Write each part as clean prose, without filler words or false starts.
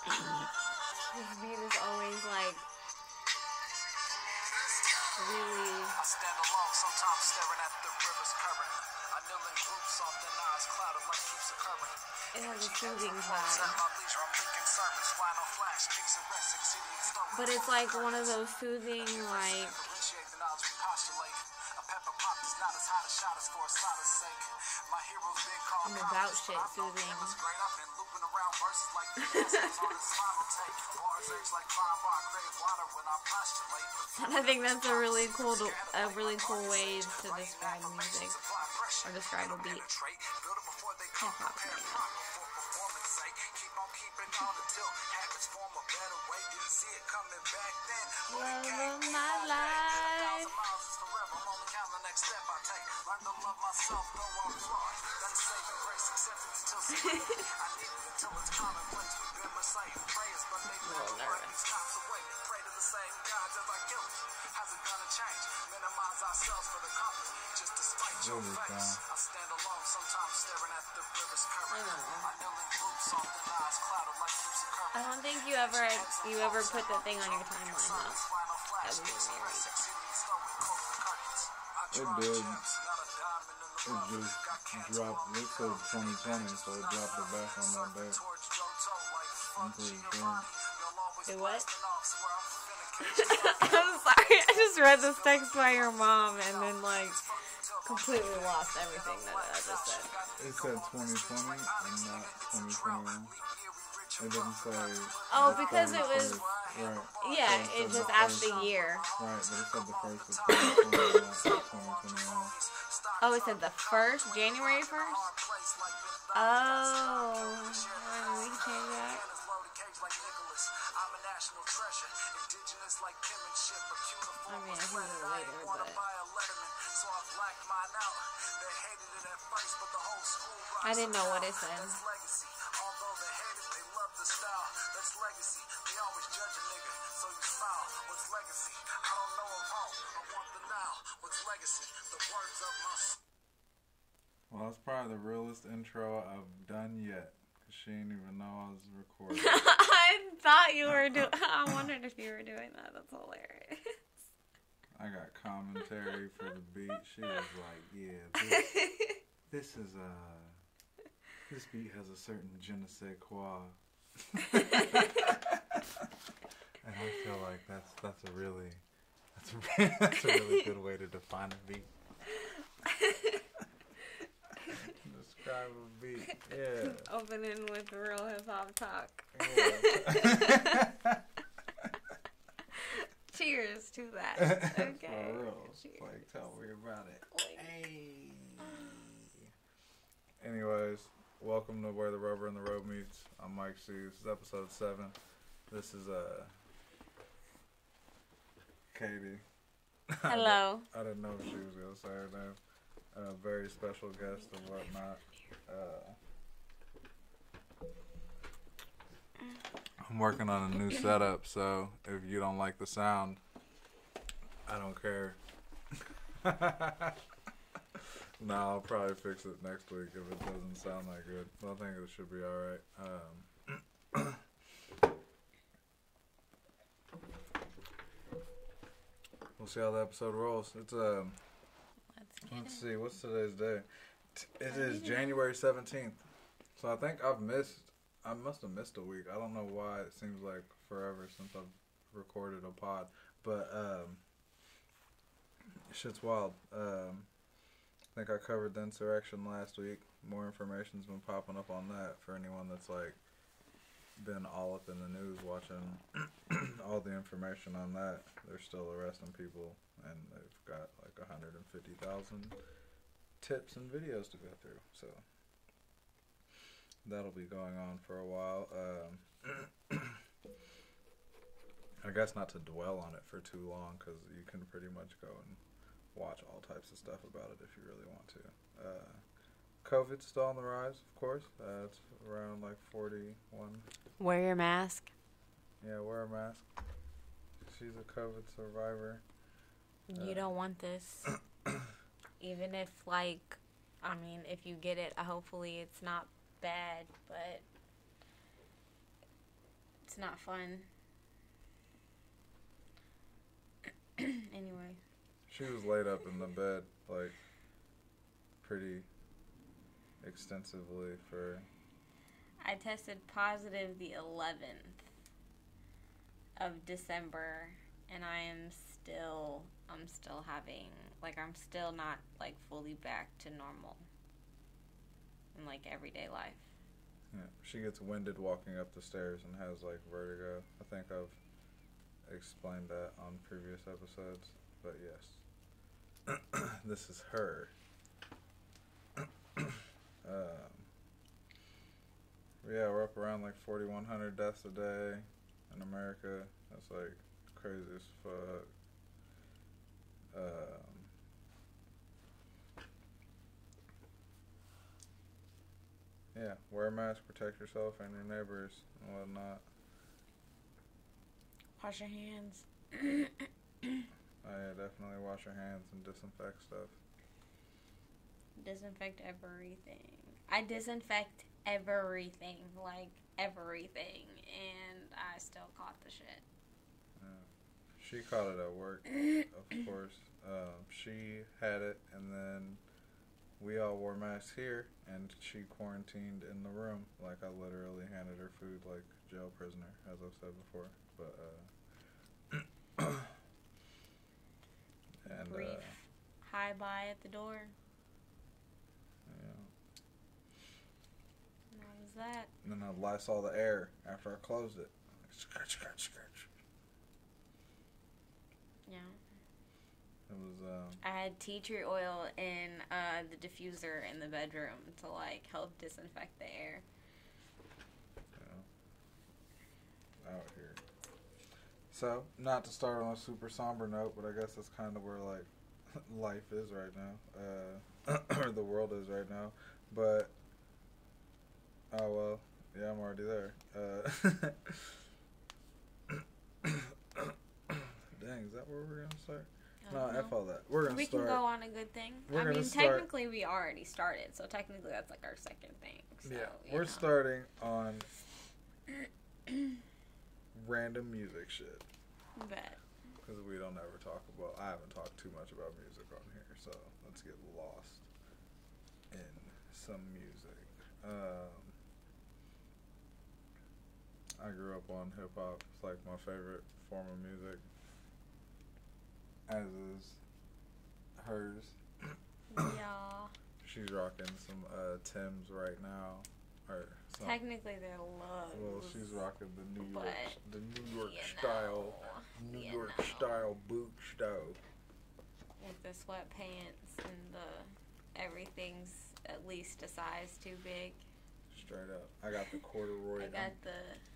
This beat is always like really. I stand alone, sometimes staring at the river's current. I kneel in groups, often eyes clouded like keeps occurring. It has a soothing vibe. But it's like one of those soothing, like. I'm about shit soothing. I think that's a really cool way to describe music or describe a beat. Hip-hop. Love of my life. I don't think you ever put that thing on your timeline though. That we were married. It did. It just dropped. It said 2020, so it dropped it back on that day. I'm pretty sure. It what? I'm sorry, I just read this text by your mom and then like completely lost everything that I just said. It said 2020 and not 2021. It didn't say. Oh, because it was. Right. Yeah, so it just asked the year. Right, but it said the first of 2020, not 2021. Oh, it said the first? January 1st? Oh. We can change that. I mean, I think it was later, but. I didn't know what it said. Well, that's probably the realest intro I've done yet. Because she didn't even know I was recording. I thought you were doing. I wondered if you were doing that. That's hilarious. I got commentary for the beat. She was like, yeah, this is this beat has a certain je ne sais quoi. And I feel like that's a really good way to define a beat. Describe a beat. Yeah. Opening with real hip hop talk. Yeah. Cheers to that. Okay. For real. Cheers. Like, tell me about it. Like, Hey. Anyways, welcome to Where the Rubber and the Road Meets. I'm Mike C. This is episode 7. This is Katie. hello. I didn't know she was gonna say her name. A very special guest and whatnot. I'm working on a new setup, so if you don't like the sound, I don't care. No, I'll probably fix it next week if it doesn't sound that good. I think it should be alright. We'll see how the episove rolls. It's let's see, what's today's day? It is January 17th. So I think I must have missed a week. I don't know why it seems like forever since I've recorded a pod. But shit's wild. I think I covered the insurrection last week. More information's been popping up on that for anyone that's like been all up in the news watching all the information on that. They're still arresting people, and they've got like 150,000 tips and videos to go through. So that'll be going on for a while. I guess not to dwell on it for too long, because you can pretty much go and watch all types of stuff about it if you really want to. COVID's still on the rise, of course. It's around like 41. Wear your mask. Yeah, wear a mask. She's a COVID survivor. You don't want this. Even if, like, I mean, if you get it, hopefully it's not bad, but It's not fun. Anyway. She was laid up in the bed, like, pretty extensively for... I tested positive the 11th of December, and I'm still having, like, I'm still not, like, fully back to normal in, like, everyday life. Yeah, she gets winded walking up the stairs and has, like, vertigo. I think I've explained that on previous episodes, but yes. This is her. Yeah, we're up around like 4,100 deaths a day in America. That's like crazy as fuck. Yeah, wear a mask, protect yourself and your neighbors and whatnot. Wash your hands. Oh yeah, definitely wash your hands and disinfect stuff. Disinfect everything. I disinfect everything, like everything, and I still caught the shit. Yeah. She caught it at work, of course. She had it, and then we all wore masks here, and she quarantined in the room. Like, I literally handed her food like jail prisoner, as I've said before. But, and, brief hi bye at the door. Yeah. And that was that. And then I Lysol the air after I closed it. Like, scratch, scratch, scratch. Yeah. It was, I had tea tree oil in the diffuser in the bedroom to, like, help disinfect the air. Yeah. Out here. So, not to start on a super somber note, but I guess that's kind of where, like, life is right now. Or the world is right now. But, oh, well, yeah, I'm already there. Dang, is that where we're going to start? No, F all that. We're going to start. We can go on a good thing. I mean, technically we already started, so technically that's like our second thing. So, yeah, we're starting on random music shit. Bet. Because we don't ever talk about, I haven't talked too much about music on here, so let's get lost in some music. I grew up on hip-hop. It's like my favorite form of music. As is hers. Yeah. She's rocking some Tim's right now. Or some, technically they're Loves. well, she's rocking the New York know. style boot style. With the sweatpants and the everything's at least a size too big. Straight up. I got the corduroy.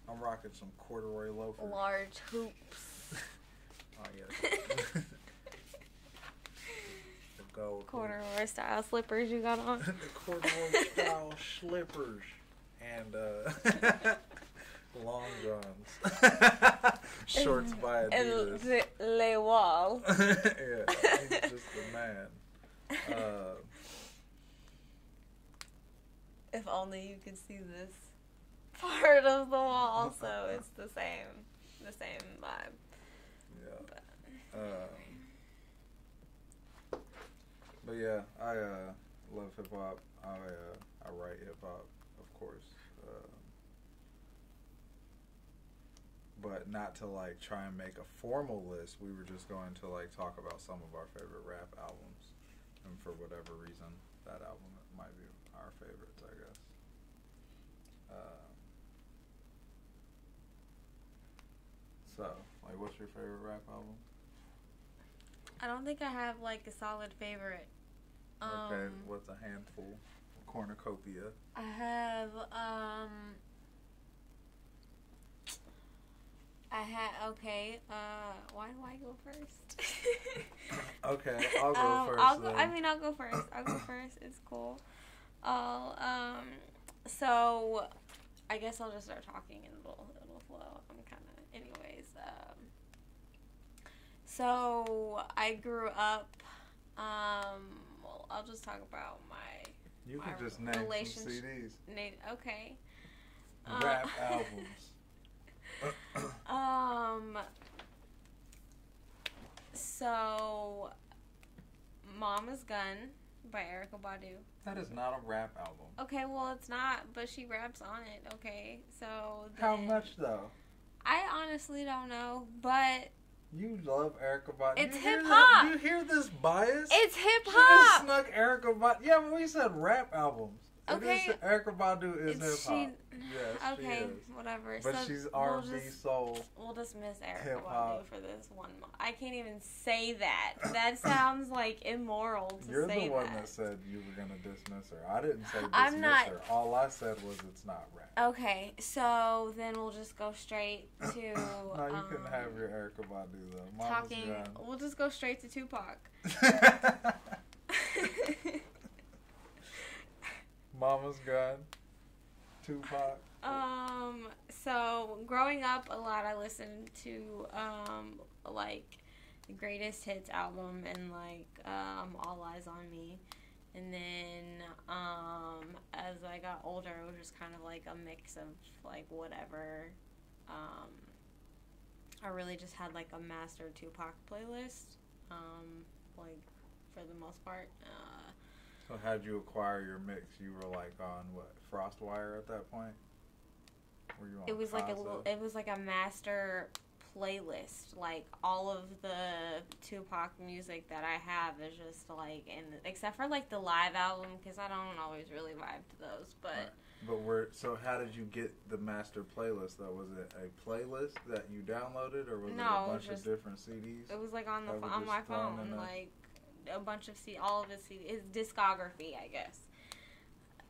I'm rocking some corduroy loafers. Large hoops. Oh, yes. The gold Corduroy style slippers you got on. The corduroy style slippers. And long johns. Shorts by Adidas. Les Wall. Yeah, he's just the man. If only you could see this part of the wall, so it's the same vibe. Yeah. But yeah, I love hip hop. I write hip hop, of course. But not to like try and make a formal list. We were just going to like talk about some of our favorite rap albums, and for whatever reason, that album might be our favorites, I guess. So, like, what's your favorite rap album? I don't think I have like a solid favorite. Okay, what's a handful? Cornucopia. I have okay. Why do I go first? Okay, I'll go first. I'll go first. I'll go first. It's cool. So I guess I'll just start talking and it'll flow. I'm kind of, anyways. So I grew up. Well, I'll just talk about my. You can just name some CDs. Okay. Rap albums. So, Mama's Gun by Erykah Badu. That is not a rap album. Okay, well, it's not, but she raps on it, okay? So, How much, though? I honestly don't know, but... You love Erykah Badu. It's hip-hop. Do you hear this bias? It's She hip-hop! just snuck Erykah Badu. Yeah, but we said rap albums. Okay. Erykah Badu is hip-hop. Yes, okay, she is. Whatever. But so she's R&B, soul. We'll dismiss Erykah hip-hop. Badu for this one. I can't even say that. That sounds like immoral to You're say the one that. that said you were going to dismiss her. I didn't say dismiss I'm not- her. All I said was it's not rap. Okay, so then we'll just go straight to... No, you couldn't have your Erykah Badu, though. Mama's talking... Gun. We'll just go straight to Tupac. Mama's Gun. Tupac. So growing up a lot, I listened to like the Greatest Hits album and like All Eyes on Me, and then as I got older, it was just kind of like a mix of like whatever. I really just had like a master Tupac playlist, like for the most part. So how'd you acquire your mix? You were like on what, FrostWire at that point? Were you on It was like Kazaa? it was like a master playlist. Like all of the Tupac music that I have is just like, except for like the live album, because I don't always really vibe to those. But right. So how did you get the master playlist though? Was it a playlist that you downloaded, or was it a bunch of different CDs? It was like on that were on just my thrown phone, in like a bunch of all of his his discography, I guess,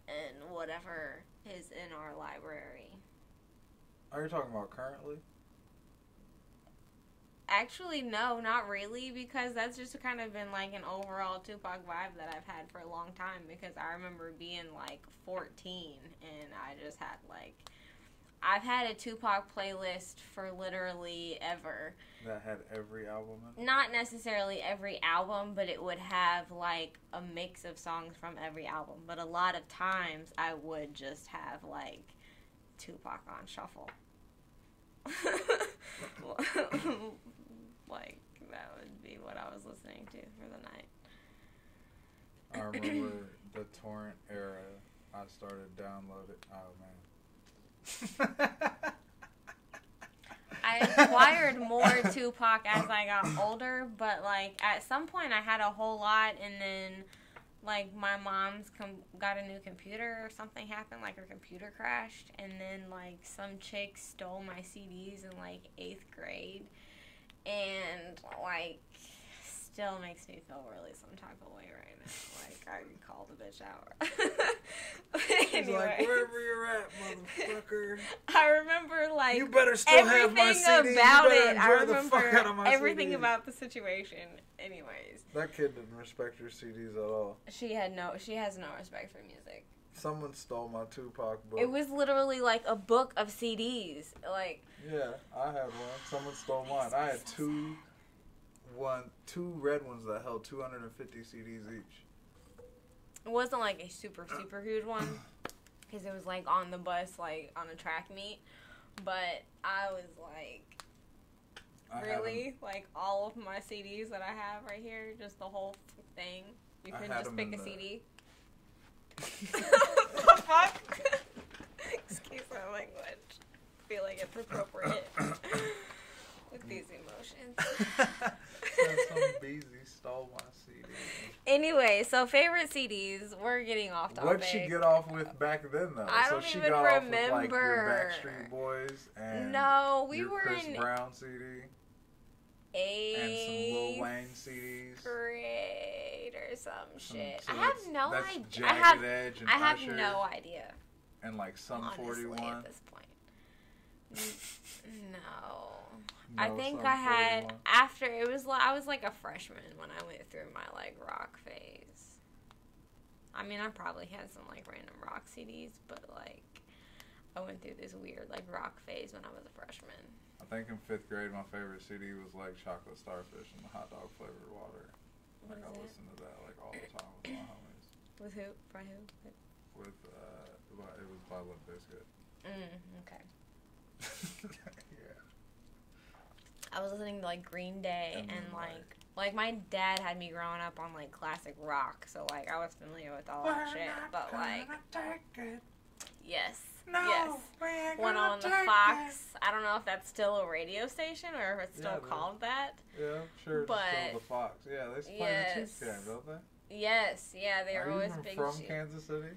and whatever is in our library. Are you talking about currently? Actually, no, not really, because that's just kind of been like an overall Tupac vibe that I've had for a long time, because I remember being like 14 and I just had like, I've had a Tupac playlist for literally ever. That had every album in it? Not necessarily every album, but it would have like a mix of songs from every album. But a lot of times I would just have like Tupac on shuffle. Like, that would be what I was listening to for the night. I remember the torrent era. I started downloading. Oh man. I acquired more Tupac as I got older, but like at some point I had a whole lot, and then like my mom's got a new computer or something happened, like her computer crashed, and then like some chick stole my CDs in like 8th grade, and like still makes me feel really some type of way right now. Like I can call the bitch out. She's like, wherever you're at, motherfucker. I remember like you better still have my CD. About you it. I remember everything CDs. about the situation. Anyways, that kid didn't respect your CDs at all. She has no respect for music. Someone stole my Tupac book. It was literally like a book of CDs. Like, yeah, I had one. Someone stole mine. I had two red ones that held 250 CDs each. It wasn't like a super huge one, because it was like on the bus, like on a track meet. But I was like, really? Like all of my CDs that I have right here, just the whole thing? You couldn't just pick a CD? The fuck? Excuse my language. I feel like it's appropriate with these emotions. Some beezy stole my CD. Anyway, so favorite CDs. We're getting off topic. What'd she get off with back then, though? I don't she even got remember. Off with, like, your Backstreet Boys and no, we your were Chris in Brown CD. And some Lil Wayne CDs. Grade or some shit. I have no idea. Jagged Edge and I have Usher no idea. And like Sum 41. At this point. No. No, I think Sum I had 41. after it was I was like a freshman when I went through my like rock phase. I mean, I probably had some like random rock CDs, but like I went through this weird like rock phase when I was a freshman. I think in 5th grade, my favorite CD was like Chocolate Starfish and the hot dog flavored water. What Like I is listened to that like all the time with my homies. With who? By who? With it was by Limp Bizkit. Okay. Yeah. I was listening to like Green Day and like Like, my dad had me growing up on, like, classic rock, so, like, I was familiar with all that shit, but, like, yes, No, yes. we ain't One gonna on the take Fox. I don't know if that's still a radio station or if it's still Yeah, it is. called that. Yeah, I'm sure it's But- still the Fox. Yeah, they play the Chiefs game, don't they? Yes, yeah, they were Are always you big from Chiefs. Kansas City?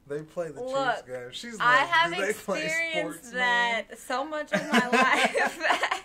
They play the Look, Chiefs game. She's I like, have do they play experienced sports, that man? so much of my life that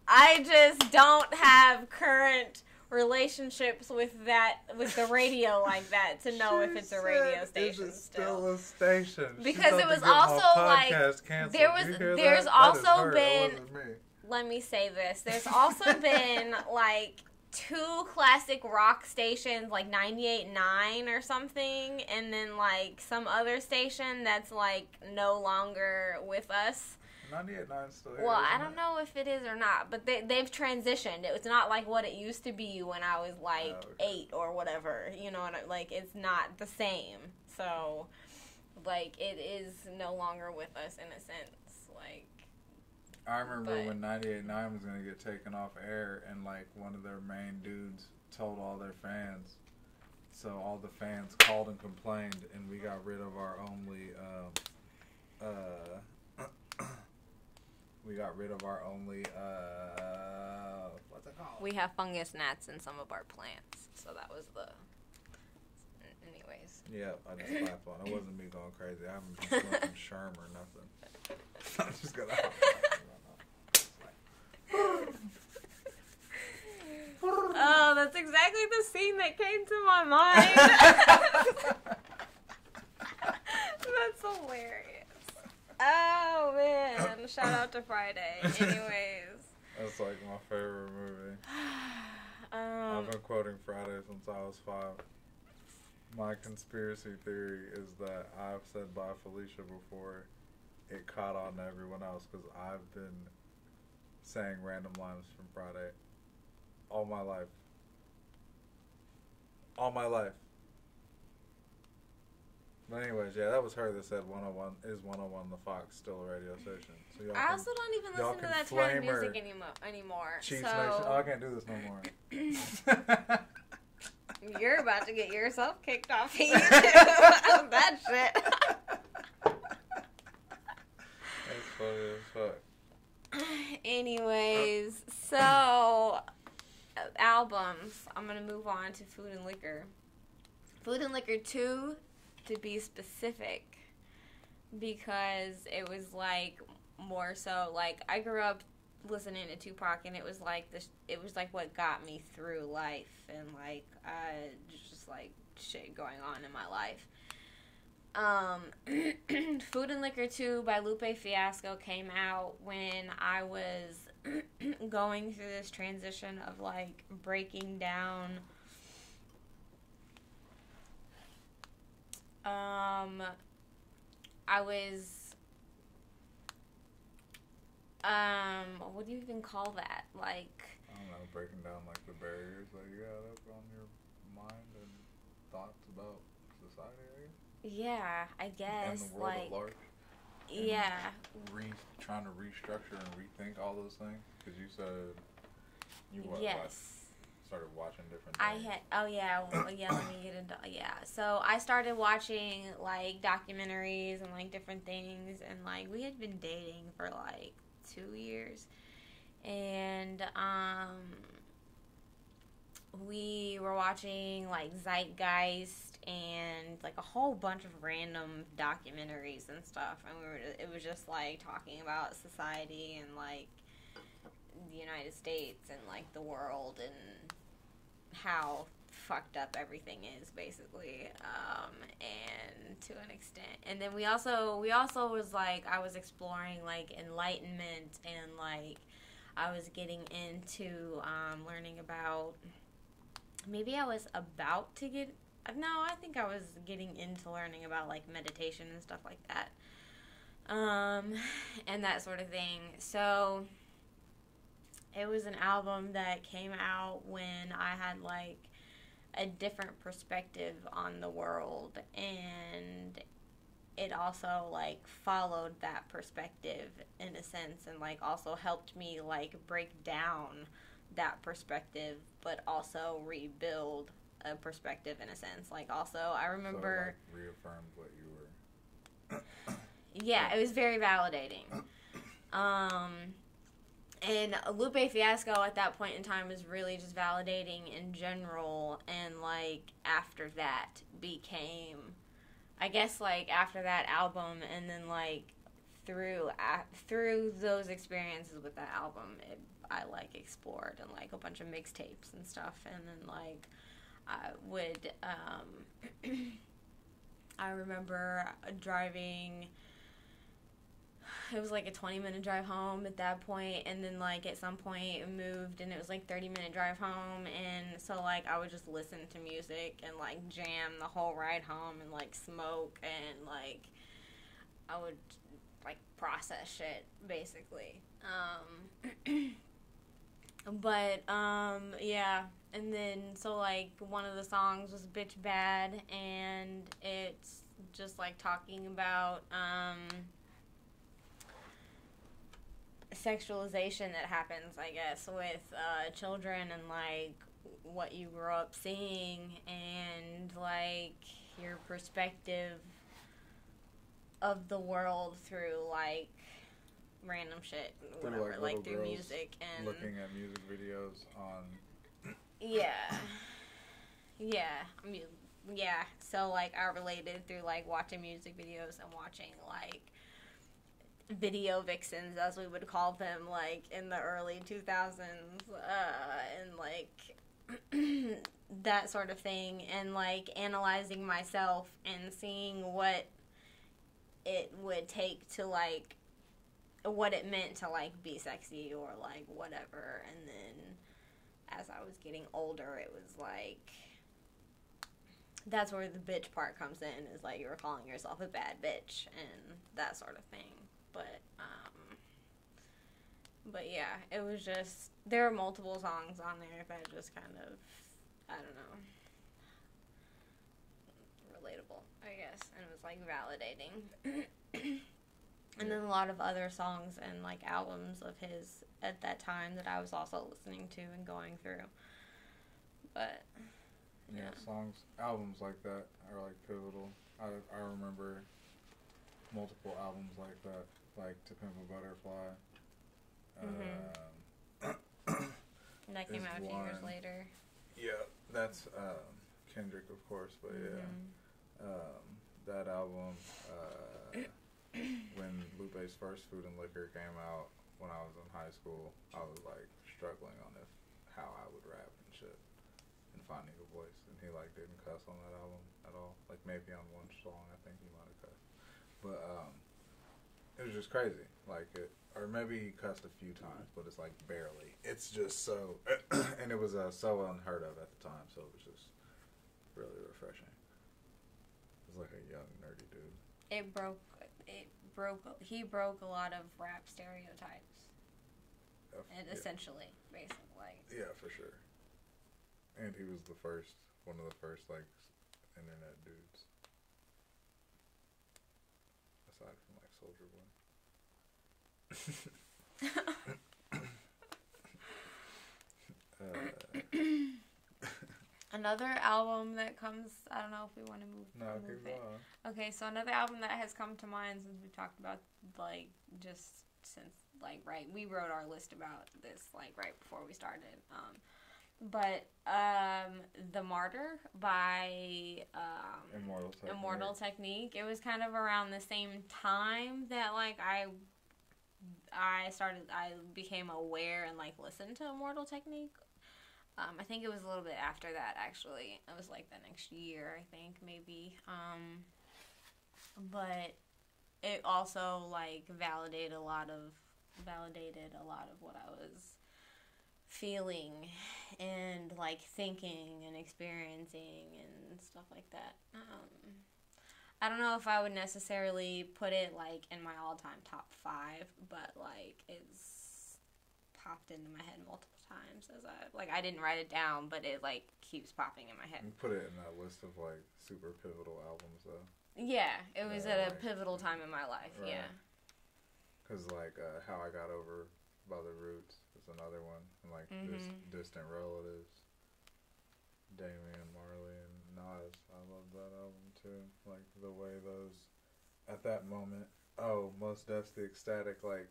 I just don't have current relationships with the radio like that to know if it's a radio station Is it still. a station? Because She's it about was to get my also, like, podcast canceled. there was- You hear there's that? also That is her. been- That wasn't me. Let me say this. There's also been, like, 2 classic rock stations, like 98.9 or something, and then, like, some other station that's, like, no longer with us. 98.9 still here. Well, I isn't don't it? know if it is or not, but they've transitioned. It's not like what it used to be when I was, like, Oh, okay. 8 or whatever. You know what I, like, it's not the same. So, like, it is no longer with us in a sense. Like, I remember But- when 98.9 was going to get taken off air, and, like, one of their main dudes told all their fans. So all the fans called and complained, and we got rid of our only, what's it called? we have fungus gnats in some of our plants. So that was the... Anyways. Yeah, I just laughed on it. It wasn't me going crazy. I haven't been smoking Sherm or nothing. I'm just going to... Oh, that's exactly the scene that came to my mind. That's hilarious. Oh, man. Shout out to Friday. Anyways. That's like my favorite movie. I've been quoting Friday since I was 5. My conspiracy theory is that I've said bye Felicia before it caught on to everyone else because I've been saying random lines from Friday all my life. All my life. But anyways, yeah, that was her that said 101 is 101 the Fox, still a radio station. So y'all I can, also don't even y'all listen to can that kind of flame her. music anymore. Chiefs So Nation. Oh, I can't do this no more. you're about to get yourself kicked off of YouTube of that shit. That's funny as fuck. Anyways, so albums. I'm gonna move on to Food and Liquor. Food and Liquor 2, to be specific, because it was like more so like I grew up listening to Tupac, and it was like this. It was like what got me through life, and like just like shit going on in my life. Food and Liquor 2 by Lupe Fiasco came out when I was going through this transition of like breaking down I was what do you even call that? Like, I don't know, breaking down like the barriers that you got up on your mind and thoughts about society, I guess. yeah, I guess And the world like at large. yeah. Trying to restructure and rethink all those things because you said you Yes. started watching different I things. had, oh yeah, well, yeah, let me get into, yeah. So I started watching, like, documentaries and, like, different things, and, like, we had been dating for, like, 2 years, and, we were watching, like, Zeitgeist and, like, a whole bunch of random documentaries and stuff, and it was just, like, talking about society and, like, the United States and, like, the world and how fucked up everything is, basically, and to an extent. And then we also was, like, I was exploring, like, enlightenment, and, like, I was getting into, learning about, maybe I was about to get, no, I think I was getting into learning about, like, meditation and stuff like that, and that sort of thing. So it was an album that came out when I had, like, a different perspective on the world, and it also, like, followed that perspective in a sense, and, like, also helped me, like, break down that perspective, but also rebuild a perspective in a sense. Like, also, I remember... So, like, reaffirmed what you were... Yeah, it was very validating. And Lupe Fiasco at that point in time was really just validating in general, and, like, after that became, I guess, like, after that album, and then, like, through those experiences with that album, I, like, explored, and, like, a bunch of mixtapes and stuff, and then, like, I would, I remember driving... It was like a 20-minute drive home at that point, and then, like, at some point it moved, and it was like 30-minute drive home, and so, like, I would just listen to music and, like, jam the whole ride home and, like, smoke, and, like, I would, like, process shit, basically. Yeah, and then, so, like, one of the songs was Bitch Bad, and it's just, like, talking about, sexualization that happens, I guess, with children, and like what you grow up seeing, and like your perspective of the world through like random shit, whatever, like through music and looking at music videos on. Yeah. So like I related through like watching music videos and watching like video vixens, as we would call them, like in the early 2000s, and like that sort of thing, and like analyzing myself and seeing what it would take to like what it meant to like be sexy or like whatever. And then as I was getting older, it was like that's where the bitch part comes in, is like you're calling yourself a bad bitch and that sort of thing. But yeah, it was just, there are multiple songs on there that just kind of, I don't know, relatable, I guess, and it was like validating. And then a lot of other songs and like albums of his at that time that I was also listening to and going through. But yeah, albums like that are like pivotal. I remember multiple albums like that, like To Pimp a Butterfly. And that came out a few years later. Yeah, that's Kendrick, of course, but yeah, that album, when Lupe's first Food and Liquor came out when I was in high school, I was like struggling on how I would rap and shit and finding a voice, and he like didn't cuss on that album at all. Like maybe on one song I think he might have cussed, but it was just crazy. Like or maybe he cussed a few times, but it's like barely. It's just so, and it was so unheard of at the time, so it was just really refreshing. It was like a young nerdy dude. He broke a lot of rap stereotypes. And essentially, basically. Yeah, for sure. And he was one of the first like internet dudes. Aside from like Soulja Boy. Another album that comes, I don't know if we want to move keep it. going. Okay, so another album that has come to mind since we talked about, like, just since, like, right, we wrote our list about this, like, right before we started. But The Martyr by Immortal Technique. It was kind of around the same time that, like, I became aware and, like, listened to Immortal Technique. I think it was a little bit after that, actually. It was, like, the next year, I think, maybe. But it also, like, validated a lot of what I was feeling and, like, thinking and experiencing and stuff like that. I don't know if I would necessarily put it, like, in my all-time top 5, but, like, it's popped into my head multiple times as I didn't write it down, but it, like, keeps popping in my head. You put it in that list of, like, super pivotal albums, though. Yeah, it was at a pivotal time in my life, right. Yeah. Because, like, How I Got Over by the Roots is another one. And like Mm-hmm. Distant Relatives, Damian Marley and Nas. I love that album too. Like the way those at that moment. Oh, Most Def's The Ecstatic. Like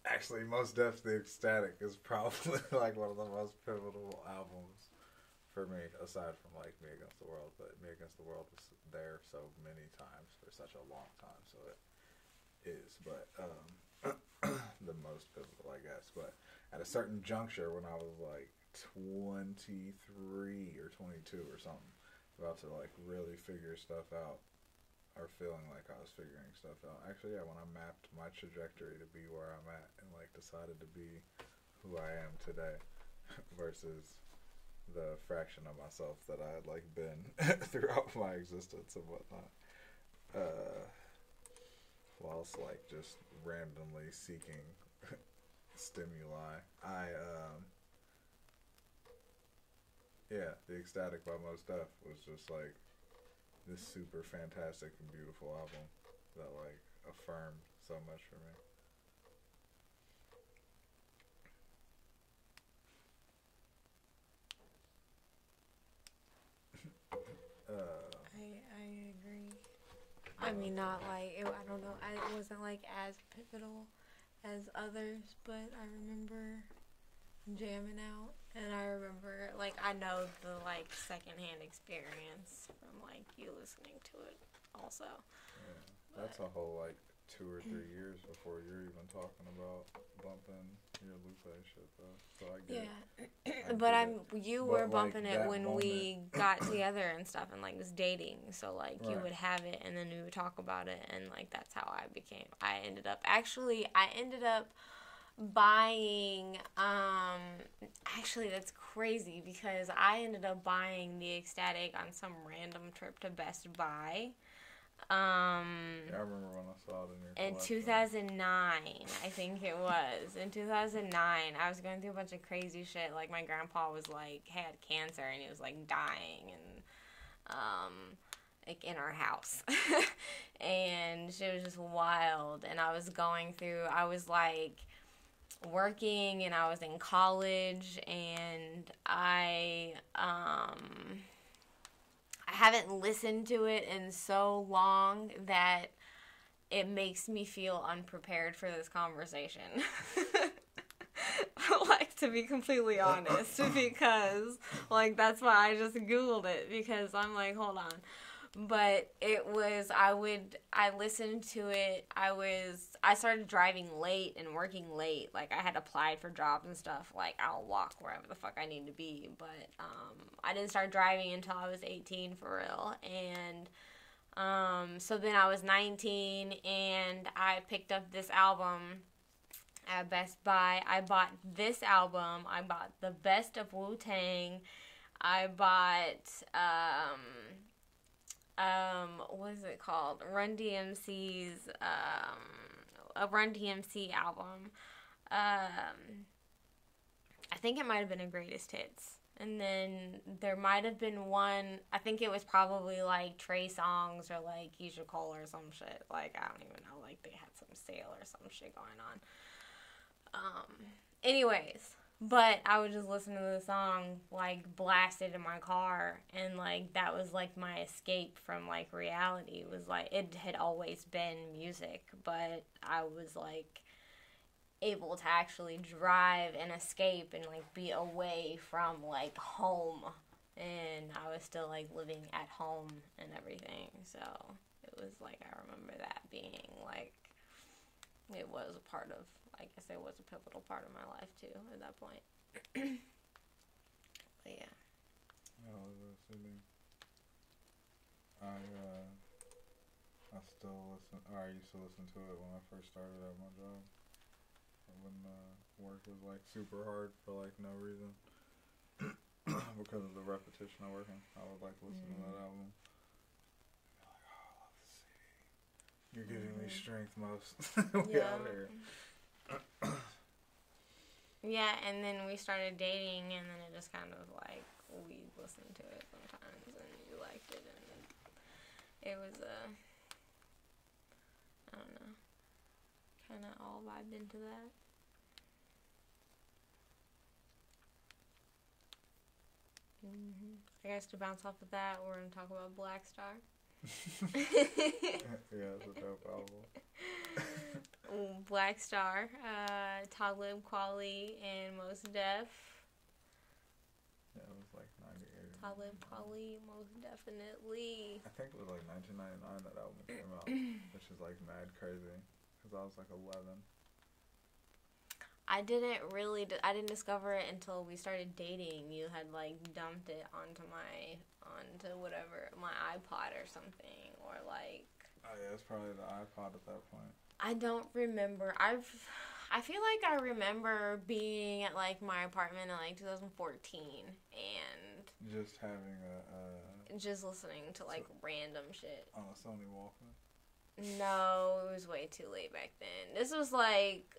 actually, Most Def's The Ecstatic is probably like one of the most pivotal albums for me, aside from like Me Against the World. But Me Against the World is there so many times for such a long time, so it is. But the most pivotal, I guess. But at a certain juncture, when I was like 23 or 22 or something, about to like really figure stuff out, or feeling like I was figuring stuff out. Actually, yeah, when I mapped my trajectory to be where I'm at and like decided to be who I am today versus the fraction of myself that I had like been throughout my existence and whatnot. Whilst like just randomly seeking stimuli. Yeah, The Ecstatic by Mos Def was just like this super fantastic and beautiful album that like affirmed so much for me. I agree. I mean, not like I don't know. It wasn't like as pivotal as others, but I remember jamming out, and I remember like I know the like secondhand experience from like you listening to it also. Yeah, that's a whole like 2 or 3 years before you're even talking about bumping your Lupe shit though. So I get it. But But, were like, bumping it that when moment- we got together and stuff and like was dating. So like you Right. would have it and then we would talk about it, and like that's how I ended up buying actually that's crazy because I ended up buying The Ecstatic on some random trip to Best Buy. Yeah, I remember when I saw it in your In collection. 2009, I think it was. In 2009, I was going through a bunch of crazy shit. Like, my grandpa was, like, had cancer, and he was, like, dying, and, like, in our house. And shit was just wild. And I was, like, working, and I was in college, and I haven't listened to it in so long that it makes me feel unprepared for this conversation. Like, to be completely honest, because, like, that's why I just Googled it, because I'm like, hold on. But it was, I listened to it, I started driving late and working late. Like, I had applied for jobs and stuff. Like, I'll walk wherever the fuck I need to be. But, I didn't start driving until I was 18 for real. And, so then I was 19 and I picked up this album at Best Buy. I bought this album. I bought The Best of Wu-Tang. I bought, what is it called? Run DMC's, a Run DMC album. I think it might have been a Greatest Hits. And then there might have been one, I think it was probably like Trey Songz or like Keisha Cole or some shit. Like, I don't even know, like they had some sale or some shit going on. Anyways, but I would just listen to the song, like, blasted in my car, and, like, that was, like, my escape from, like, reality. It was, like, it had always been music, but I was, like, able to actually drive and escape and, like, be away from, like, home, and I was still, like, living at home and everything, so it was, like, I remember that being, like, it was a part of, I guess it was a pivotal part of my life, too, at that point. But, yeah. I was listening. I still listen, or I used to listen to it when I first started at my job. When work was, like, super hard for, like, no reason. Because of the repetition of working. I would, like, listen to that album. Like, oh, I love the city. You're giving me strength, most. We out here. Yeah, and then we started dating, and then it just kind of, like, we listened to it sometimes, and you liked it, and it was, I don't know, kind of all vibed into that. I guess to bounce off of that, we're going to talk about Black Star. Yeah, it's a dope album. Black Star, Talib Kweli, and Mos Def. Yeah, it was like 98. Talib Kweli, most definitely. I think it was like 1999 that album came out, which is like mad crazy, because I was like 11. I didn't discover it until we started dating. You had like dumped it onto whatever, my iPod or something, or like. Oh yeah, it's probably the iPod at that point. I don't remember. I feel like I remember being at like my apartment in like 2014 and Just having just listening to like random shit. on a Sony Walkman. No, it was way too late back then. This was like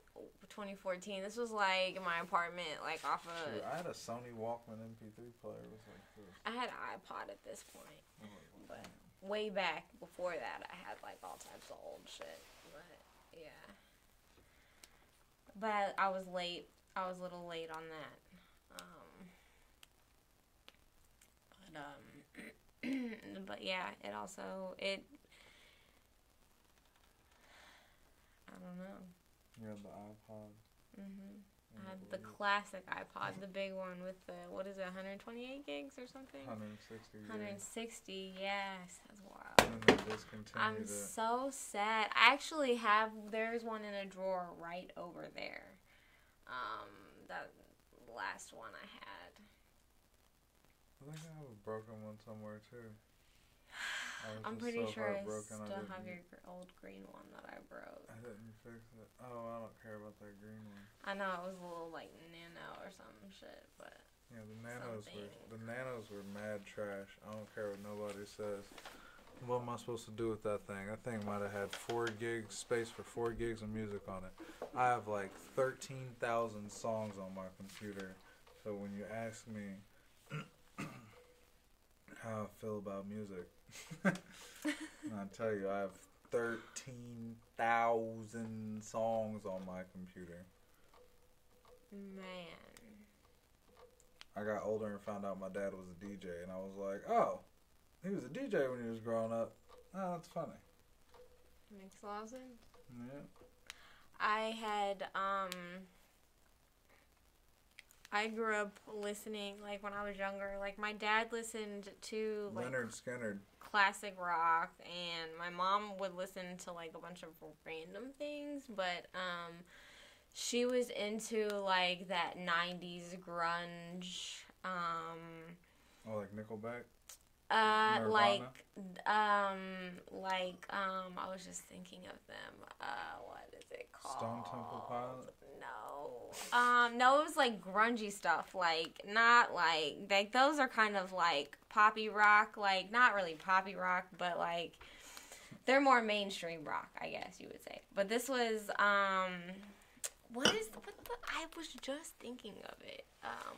2014. This was like in my apartment, like off of. Shoot, I had a Sony Walkman MP3 player. It was like this. I had an iPod at this point, Oh, but way back before that, I had like all types of old shit. But yeah, but I was late. I was a little late on that. But yeah, I don't know. You had the iPod. I had the classic iPod, the big one with the, 128 gigs or something? 160. 160, yes. That's wild. And then they discontinued I'm it. so sad. I actually there's one in a drawer right over there. That last one I had. I think I have a broken one somewhere too. I'm pretty sure I still have your old green one that I broke. I didn't fix it. Oh, I don't care about that green one. I know it was a little like nano or some shit, but Yeah, the nanos were mad trash. I don't care what nobody says. What am I supposed to do with that thing? That thing might have had 4 gigs, space for 4 gigs of music on it. I have like 13,000 songs on my computer. So when you ask me how I feel about music, I tell you, I have 13,000 songs on my computer. man. I got older and found out my dad was a DJ, and I was like, oh, he was a DJ when he was growing up. Oh, that's funny. Makes a lot of sense. Yeah. I grew up listening, like, when I was younger. Like, my dad listened to, like, Leonard Skinner. classic rock, and my mom would listen to, like, a bunch of random things, but, she was into, like, that 90s grunge, Oh, like Nickelback? I Nirvana? was just thinking of them. What is it called? Stone Temple Pilot? No. No, it was like grungy stuff. Like, not like those are kind of like poppy rock. Like, not really poppy rock, but like, they're more mainstream rock, I guess you would say. But this was, I was just thinking of it.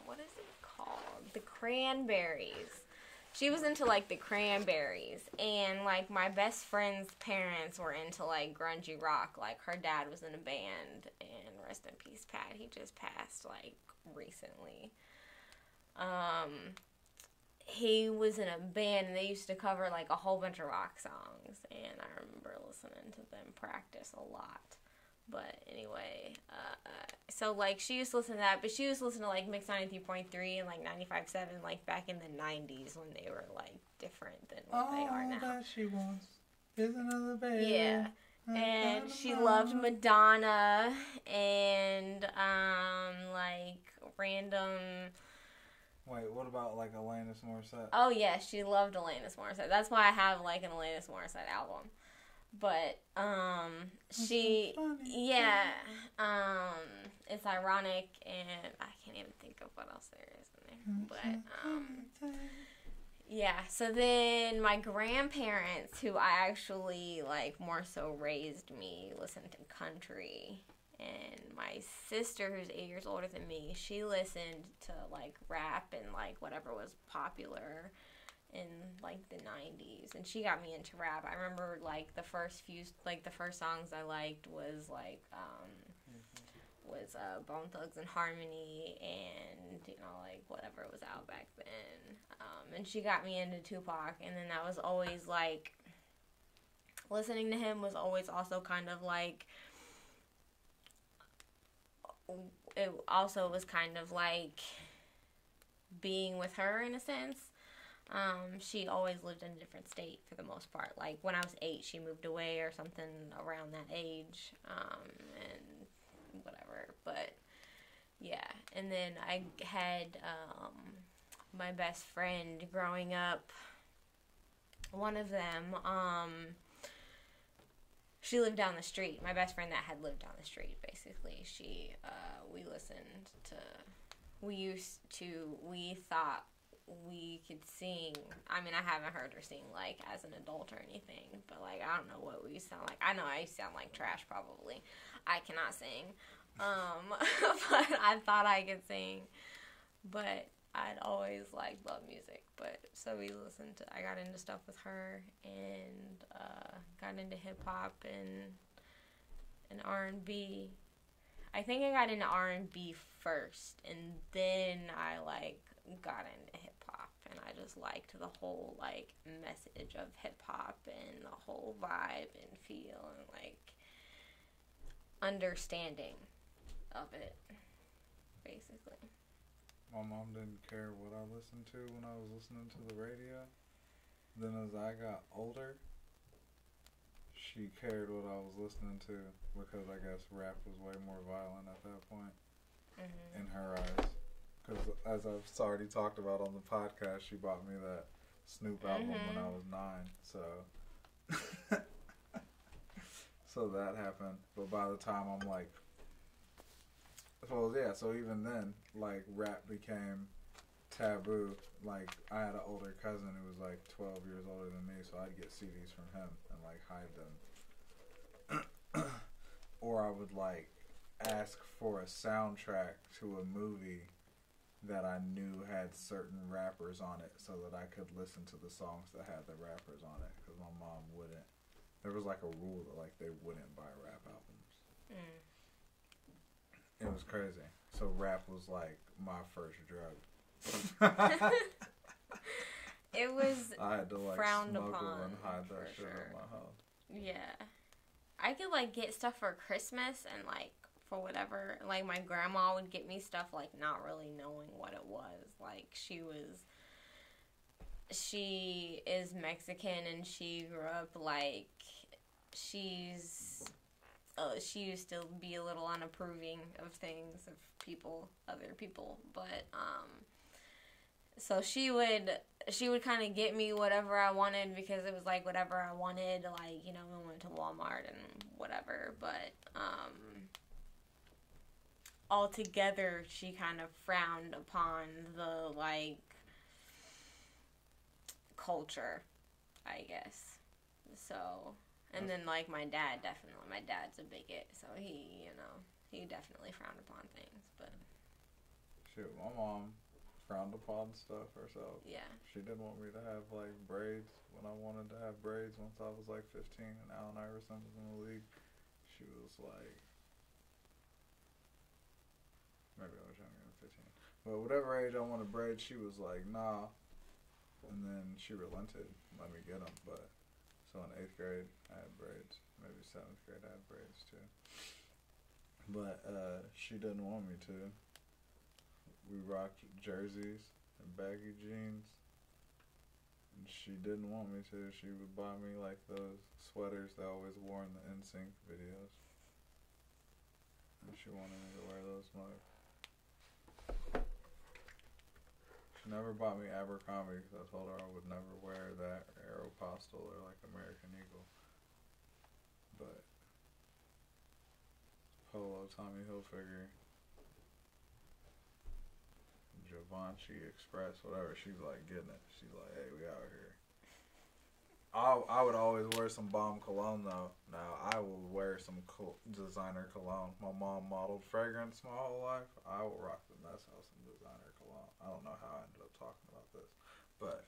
What is it called? The Cranberries. She was into, like, the Cranberries, and, like, my best friend's parents were into, like, grungy rock. Like, her dad was in a band, and rest in peace, Pat. He just passed, like, recently. He was in a band, and they used to cover, like, a whole bunch of rock songs, and I remember listening to them practice a lot. But anyway, so, like, she used to listen to that, but she used to listen to, like, Mix 93.3 and, like, 95.7, like, back in the 90s when they were, like, different than what they are now. All that she wants is another baby. Yeah. And she loved Madonna and, like, random... Wait, what about, like, Alanis Morissette? Oh, yeah, she loved Alanis Morissette. That's why I have, like, an Alanis Morissette album. But, she, yeah, it's ironic, and I can't even think of what else there is in there, but, yeah, so then my grandparents, who I actually, like, more so raised me, listened to country, and my sister, who's 8 years older than me, she listened to, like, rap and, like, whatever was popular in, like, the 90s, and she got me into rap. I remember, like, the first songs I liked was, like, was Bone Thugs and Harmony and, you know, like, whatever was out back then. And she got me into Tupac, and then that was always, like, listening to him was always also kind of, like, it also was kind of, like, being with her in a sense. She always lived in a different state for the most part. Like, when I was 8, she moved away or something around that age, and whatever. But, yeah. And then I had my best friend growing up. One of them, she lived down the street. My best friend that had lived down the street, basically. We thought we could sing. I mean, I haven't heard her sing, like, as an adult or anything, but, like, I don't know what we sound like. I know I sound like trash, probably. I cannot sing. But I thought I could sing. But I'd always, like, loved music. But, so I got into stuff with her, and, got into hip-hop and R&B. I think I got into R&B first, and then I, like, got into hip-hop, and I just liked the whole, like, message of hip-hop and the whole vibe and feel and, like, understanding of it, basically. My mom didn't care what I listened to when I was listening to the radio. Then as I got older, she cared what I was listening to, because I guess rap was way more violent at that point, in her eyes. Because as I've already talked about on the podcast, she bought me that Snoop album when I was 9, so that happened. But by the time I'm like, well, yeah, so even then, like, rap became taboo. Like, I had an older cousin who was like 12 years older than me, so I'd get CDs from him and, like, hide them. Or I would, like, ask for a soundtrack to a movie that I knew had certain rappers on it, so that I could listen to the songs that had the rappers on it, because my mom wouldn't. There was, like, a rule that, like, they wouldn't buy rap albums. It was crazy. So rap was, like, my first drug. It was I had to, like, frowned smuggle upon, and hide that shit sure. in my house. Yeah. I could, like, get stuff for Christmas and, like, for whatever. Like, my grandma would get me stuff, like, not really knowing what it was. Like, she is Mexican, and she grew up, like, she used to be a little unapproving of things, of other people, but, so she would kind of get me whatever I wanted, because it was, like, whatever I wanted, like, you know, we went to Walmart and whatever, but, altogether, she kind of frowned upon the, like, culture, I guess, so, and then, like, my dad's a bigot, so he definitely frowned upon things, but. Shoot, my mom frowned upon stuff herself. Yeah. She didn't want me to have, like, braids when I wanted to have braids once I was, like, 15 and Allen Iverson was in the league. She was, like, maybe I was younger than 15. But whatever age I wanted braids, she was like, nah. And then she relented, let me get them. But, so in 8th grade, I had braids. Maybe 7th grade, I had braids, too. But, she didn't want me to. We rocked jerseys and baggy jeans. And she didn't want me to. She would buy me, like, those sweaters they always wore in the NSYNC videos. And she wanted me to wear those mugs. She never bought me Abercrombie, because I told her I would never wear that, or Aeropostale, or, like, American Eagle. But Polo, Tommy Hilfiger, Givenchy, Express, whatever, she's like getting it. She's like, hey, we out here. I would always wear some bomb cologne, though. Now, I will wear some designer cologne. My mom modeled fragrance my whole life. I will rock the mess out of some designer cologne. I don't know how I ended up talking about this, but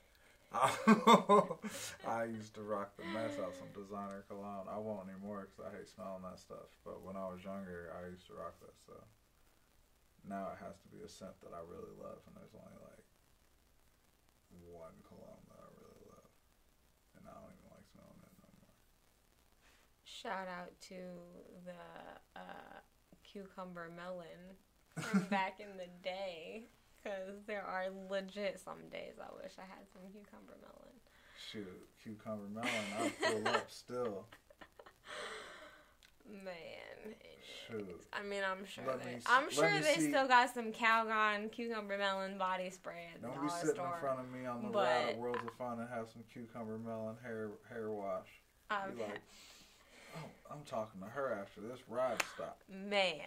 I used to rock the mess out of some designer cologne. I won't anymore because I hate smelling that stuff. But when I was younger, I used to rock that stuff. now it has to be a scent that I really love, and there's only like one cologne that I really love, and I don't even like smelling it no more. Shout out to the cucumber melon from back in the day, because there are legit some days I wish I had some cucumber melon. Shoot, cucumber melon, I'd pull up still. Man. Shoot. I mean, I'm sure they still got some Calgon cucumber melon body spray at the Don't dollar be sitting store. in front of me on the ride at Worlds of Fun and have some cucumber melon hair wash. Be like, oh, I'm talking to her after this ride stop. Man.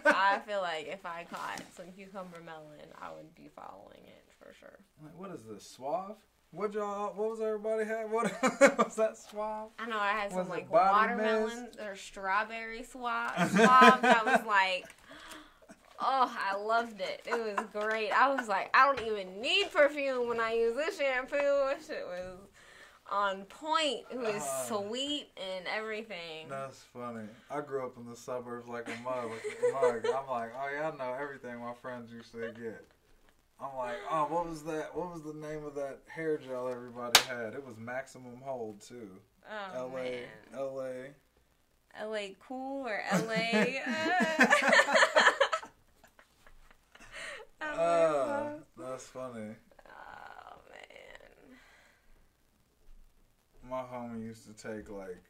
I feel like if I caught some cucumber melon, I would be following it for sure. Like, what is this, Suave? What was everybody had? What was that, Suave? I know I had some like Body watermelon mist? or strawberry Suave that was like, oh, I loved it. It was great. I was like, I don't even need perfume when I use this shampoo. This shit was on point. It was sweet and everything. That's funny. I grew up in the suburbs like a mug. I'm like, oh yeah, I know everything my friends used to get. I'm like, oh, what was that? What was the name of that hair gel everybody had? It was Maximum Hold too. Oh, man. LA Cool or LA? That's funny. Oh, man. My homie used to take like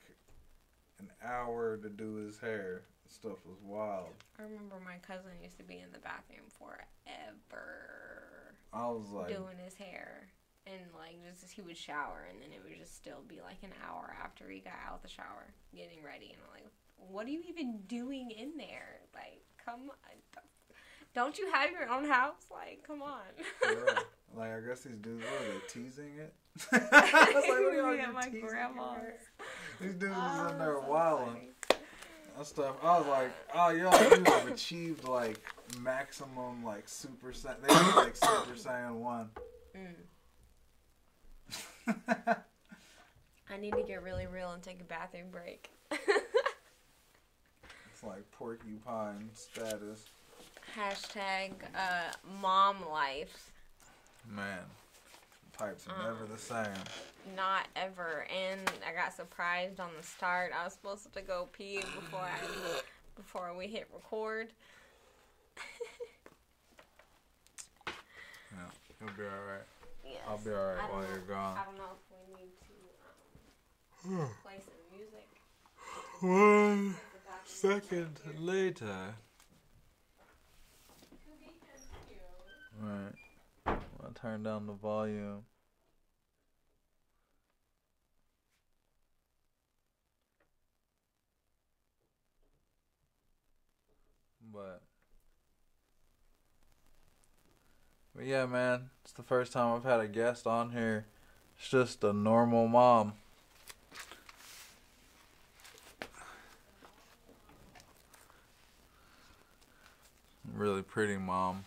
an hour to do his hair. Stuff was wild. I remember my cousin used to be in the bathroom forever. I was like doing his hair, and like just he would shower, and then it would just still be like an hour after he got out the shower, getting ready, and I'm like, what are you even doing in there? Like, come on, don't you have your own house? Like, come on. Yeah. Like, I guess these dudes, what are they, teasing it? I was like, what are y'all my teasing grandma's. These dudes was in there so wilding. funny. That stuff. I was like, oh, y'all, you have achieved like maximum like Super Saiyan. They did like Super Saiyan 1. I need to get really real and take a bathroom break. It's like porcupine status. Hashtag mom life. Man, pipes are never the same. Not ever. And I got surprised on the start. I was supposed to go pee before we hit record. Yeah, you'll be alright. Yes. I'll be alright while you're gone. I don't know if we need to play some music. 1 second later. Alright. I'll turn down the volume. But yeah, man, it's the first time I've had a guest on here. It's just a normal mom. Really pretty mom.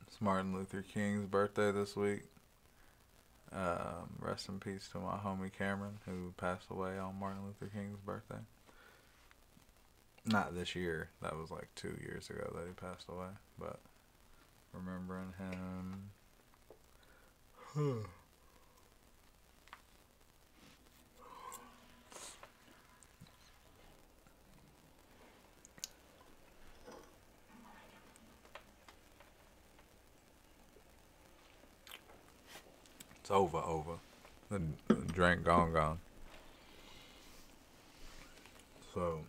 It's Martin Luther King's birthday this week. Rest in peace to my homie Cameron, who passed away on Martin Luther King's birthday. Not this year. That was like 2 years ago that he passed away. But remembering him. It's over. The drink gone. So,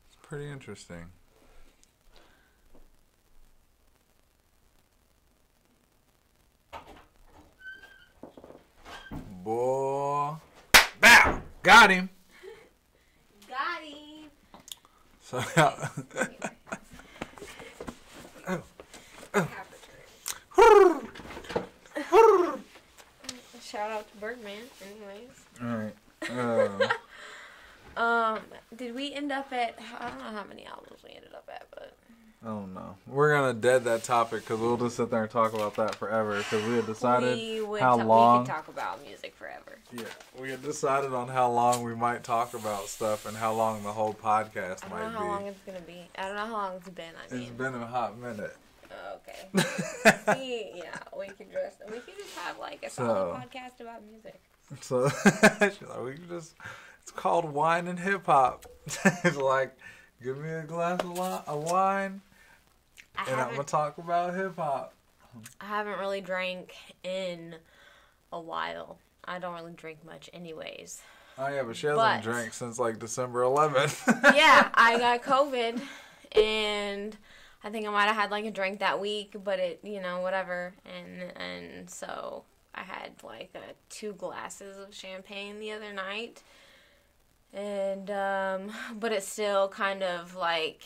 it's pretty interesting. Boy, bow, got him. So, shout out to Birdman, anyways. Alright. Did we end up at? I don't know how many albums we ended up at, but I don't know. We're gonna dead that topic because we'll just sit there and talk about that forever. Because we had decided how long. We could talk about music forever. Yeah, we had decided on how long we might talk about stuff and how long the whole podcast might be. I don't know how long it's gonna be. I don't know how long it's been. It's been a hot minute. Okay. We could just have like a solid podcast about music. So we can just. It's called Wine and Hip Hop. It's like, give me a glass of wine, and I'm gonna talk about hip hop. I haven't really drank in a while. I don't really drink much, anyways. Oh yeah, but she hasn't drank since like December 11th. Yeah, I got COVID, and I think I might have had like a drink that week, but it, whatever, and so I had like 2 glasses of champagne the other night. And, but it's still kind of like,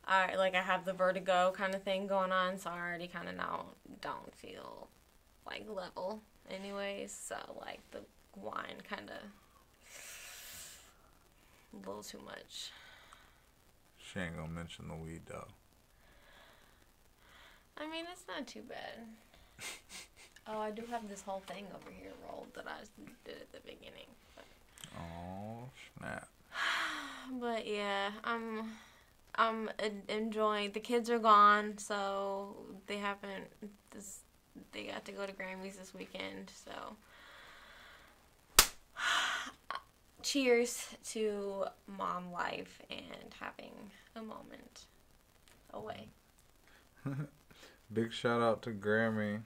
I have the vertigo kind of thing going on, so I already kind of now don't feel, like, level anyways, so, like, the wine kind of, a little too much. She ain't gonna mention the weed, though. I mean, it's not too bad. Oh, I do have this whole thing over here rolled that I did at the beginning. Oh, snap. But yeah, I'm enjoying. The kids are gone, so they got to go to Grammys this weekend, so cheers to mom life and having a moment away. Big shout out to Grammy.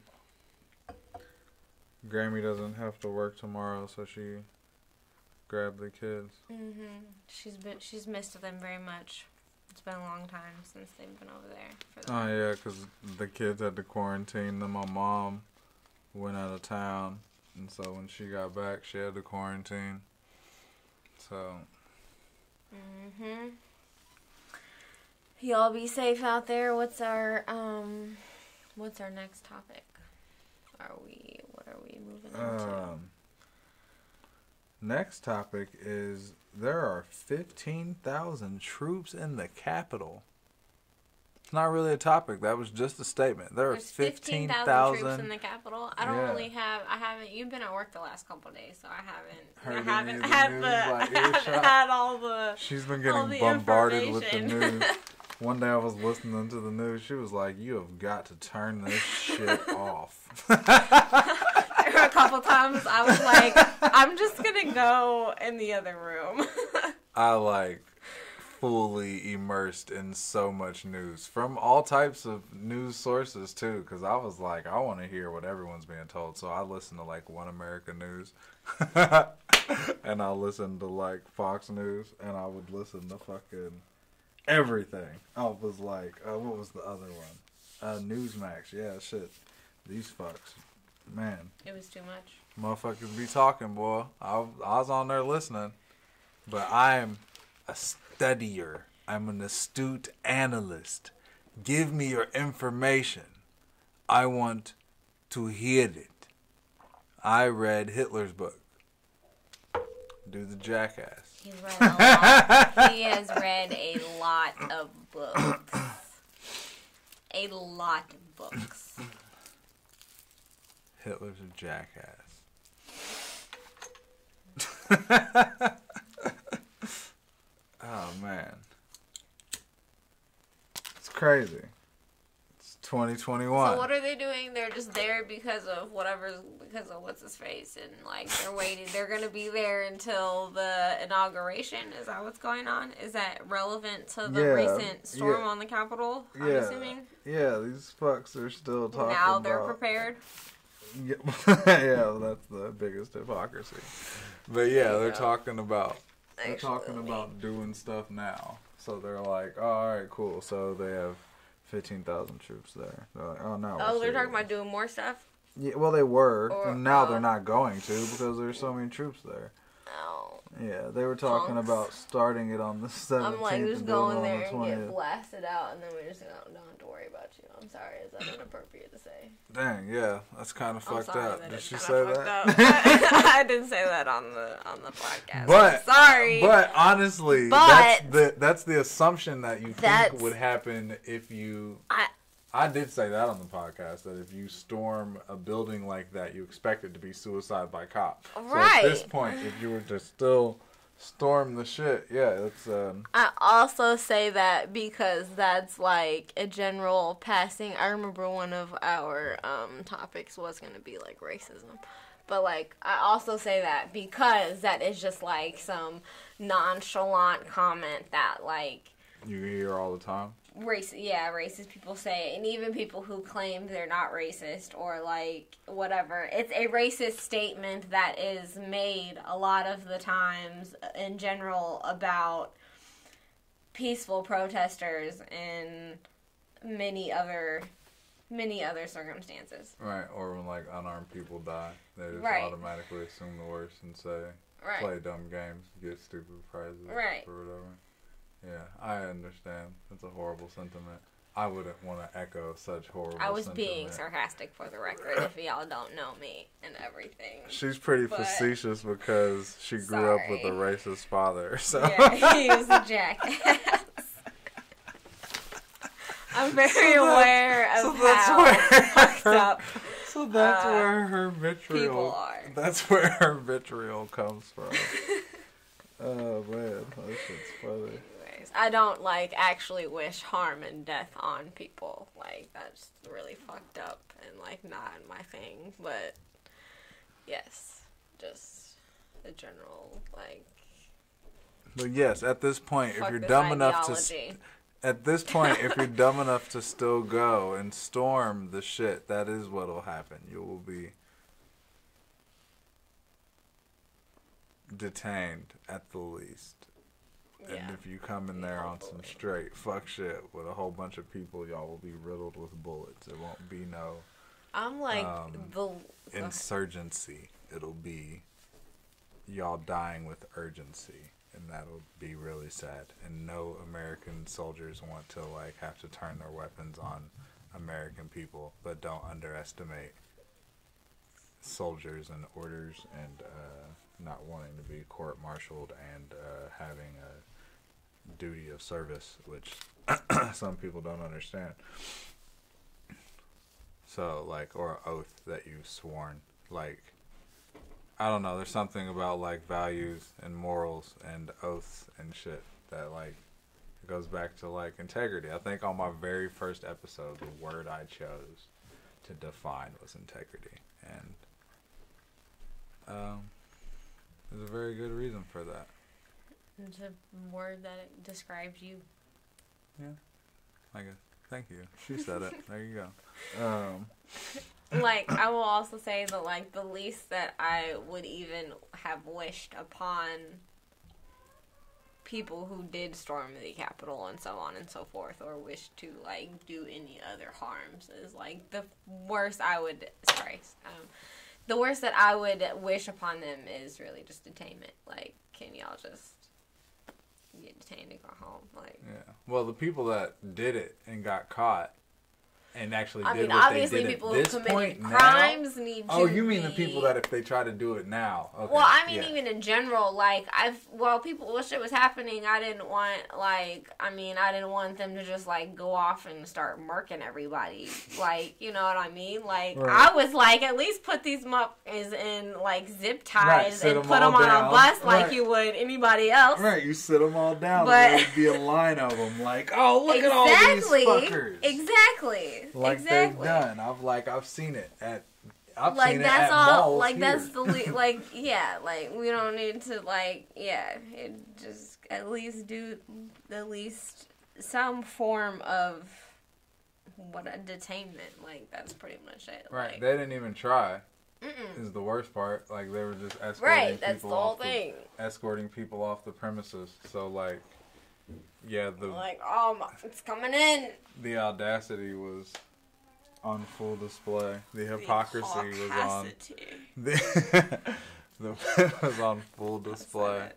Grammy doesn't have to work tomorrow, so she grabbed the kids. She's missed them very much. It's been a long time since they've been over there. Oh yeah, because the kids had to quarantine. Then my mom went out of town, and so when she got back, she had to quarantine. So. Y'all be safe out there. What's our next topic? What are we moving into? Next topic is there are 15,000 troops in the Capitol. It's not really a topic. That was just a statement. There's 15,000 troops in the Capitol. I haven't. You've been at work the last couple of days, so I haven't had all the. She's been getting bombarded with the news. One day I was listening to the news. She was like, "You have got to turn this shit off." There were a couple times I was like, "I'm just gonna go in the other room." I fully immersed in so much news from all types of news sources too, because I was like, I want to hear what everyone's being told. So I listened to One America News, and I listened to Fox News, and I would listen to fucking everything. I was like, what was the other one? Newsmax. Yeah, shit. These fucks, man. It was too much. Motherfuckers be talking, boy. I was on there listening, but I'm a studier. I'm an astute analyst. Give me your information. I want to hear it. I read Hitler's book. Do the jackass. He's read a lot. He has read a lot of books. A lot of books. Hitler's a jackass. Oh, man. It's crazy. It's 2021. So what are they doing? They're just there because of what's his face, and they're waiting. They're gonna be there until the inauguration. Is that what's going on? Is that relevant to the recent storm on the Capitol? I'm assuming. Yeah, these fucks are still talking. Now they're prepared. Yeah, yeah, that's the biggest hypocrisy. But yeah, they're talking about doing stuff now. So they're like, oh, all right, cool. So they have 15,000 troops there. They're like, oh no. Oh, they're talking about doing more stuff. Yeah, well, they were, and now they're not going to because there's so many troops there. Oh. Yeah, they were talking Punks. about starting it on the 17th. I'm like, just and go doing in it there on the and get 20th. blasted out, and then we just don't have to worry about you. I'm sorry, is that inappropriate to say? Dang, yeah, that's kind of fucked up. Did she say Kinda that? fucked up. I didn't say that on the podcast. But I'm sorry. But honestly, that's the assumption that you think would happen if you. I did say that on the podcast, that if you storm a building like that, you expect it to be suicide by cop. Right. So at this point, if you were to still storm the shit, yeah, it's. I also say that because that's like a general passing. I remember one of our topics was going to be like racism. But like, I also say that because that is just like some nonchalant comment that like. You hear all the time? Racist people say, and even people who claim they're not racist or like whatever. It's a racist statement that is made a lot of the times in general about peaceful protesters in many other circumstances. Right, or when like unarmed people die, they just automatically assume the worst and say, play dumb games, get stupid prizes, or whatever. Yeah, I understand. It's a horrible sentiment. I wouldn't want to echo such horrible I was sentiment. being sarcastic for the record, if y'all don't know me and everything. She's pretty facetious because she grew up with a racist father. So. Yeah, he was a jackass. I'm very aware of how fucked up So that's where her vitriol... people are. That's where her vitriol comes from. Oh, man. That shit's funny. I don't, like, actually wish harm and death on people. Like, that's really fucked up and, like, not my thing. But, yes, just a general, like... But, yes, at this point, if you're dumb enough to... At this point, if you're dumb enough to still go and storm the shit, that is what'll happen. You will be detained at the least. And if you come in there on some straight fuck shit with a whole bunch of people, y'all will be riddled with bullets. It won't be no I'm like insurgency. It'll be y'all dying with urgency, and that'll be really sad. And no American soldiers want to like have to turn their weapons on American people, but don't underestimate soldiers and orders and not wanting to be court-martialed and having a duty of service, which some people don't understand. So, like, or an oath that you've sworn. Like, I don't know, there's something about, like, values and morals and oaths and shit that, like, it goes back to, like, integrity. I think on my very first episode, the word I chose to define was integrity. And there's a very good reason for that. It's a word that describes you. Yeah, I guess. Thank you. She said it. There you go. Like, I will also say that, like, the least that I would even have wished upon people who did storm the Capitol and so on and so forth, or wish to, like, do any other harms, is, like, the worst I would... the worst that I would wish upon them is really just detainment. Like, can y'all just get detained and go home? Like, yeah. Well, the people that did it and got caught and actually did what they did obviously people who committed crimes need to. Oh, you mean the people that if they try to do it now? Okay. Well, I mean, even in general, like, when shit was happening, I didn't want them to just, like, go off and start murking everybody. Like, you know what I mean? Like, right. I was like, at least put these muckers in, like, zip ties and put them on a bus like you would anybody else. Right, you sit them all down and there'd be a line of them, like, oh, look at all these fuckers. Exactly. Like they've done. I've seen it at. I've seen that's it at all. malls like here. That's the like yeah. Like we don't need to it just at least do some form of a detainment. Like that's pretty much it. Right. Like, they didn't even try. Is the worst part. Like they were just escorting right. That's people the whole thing. Escorting people off the premises. So like. Yeah, it's coming in. The audacity was on full display. The hypocrisy was on. The was on full display.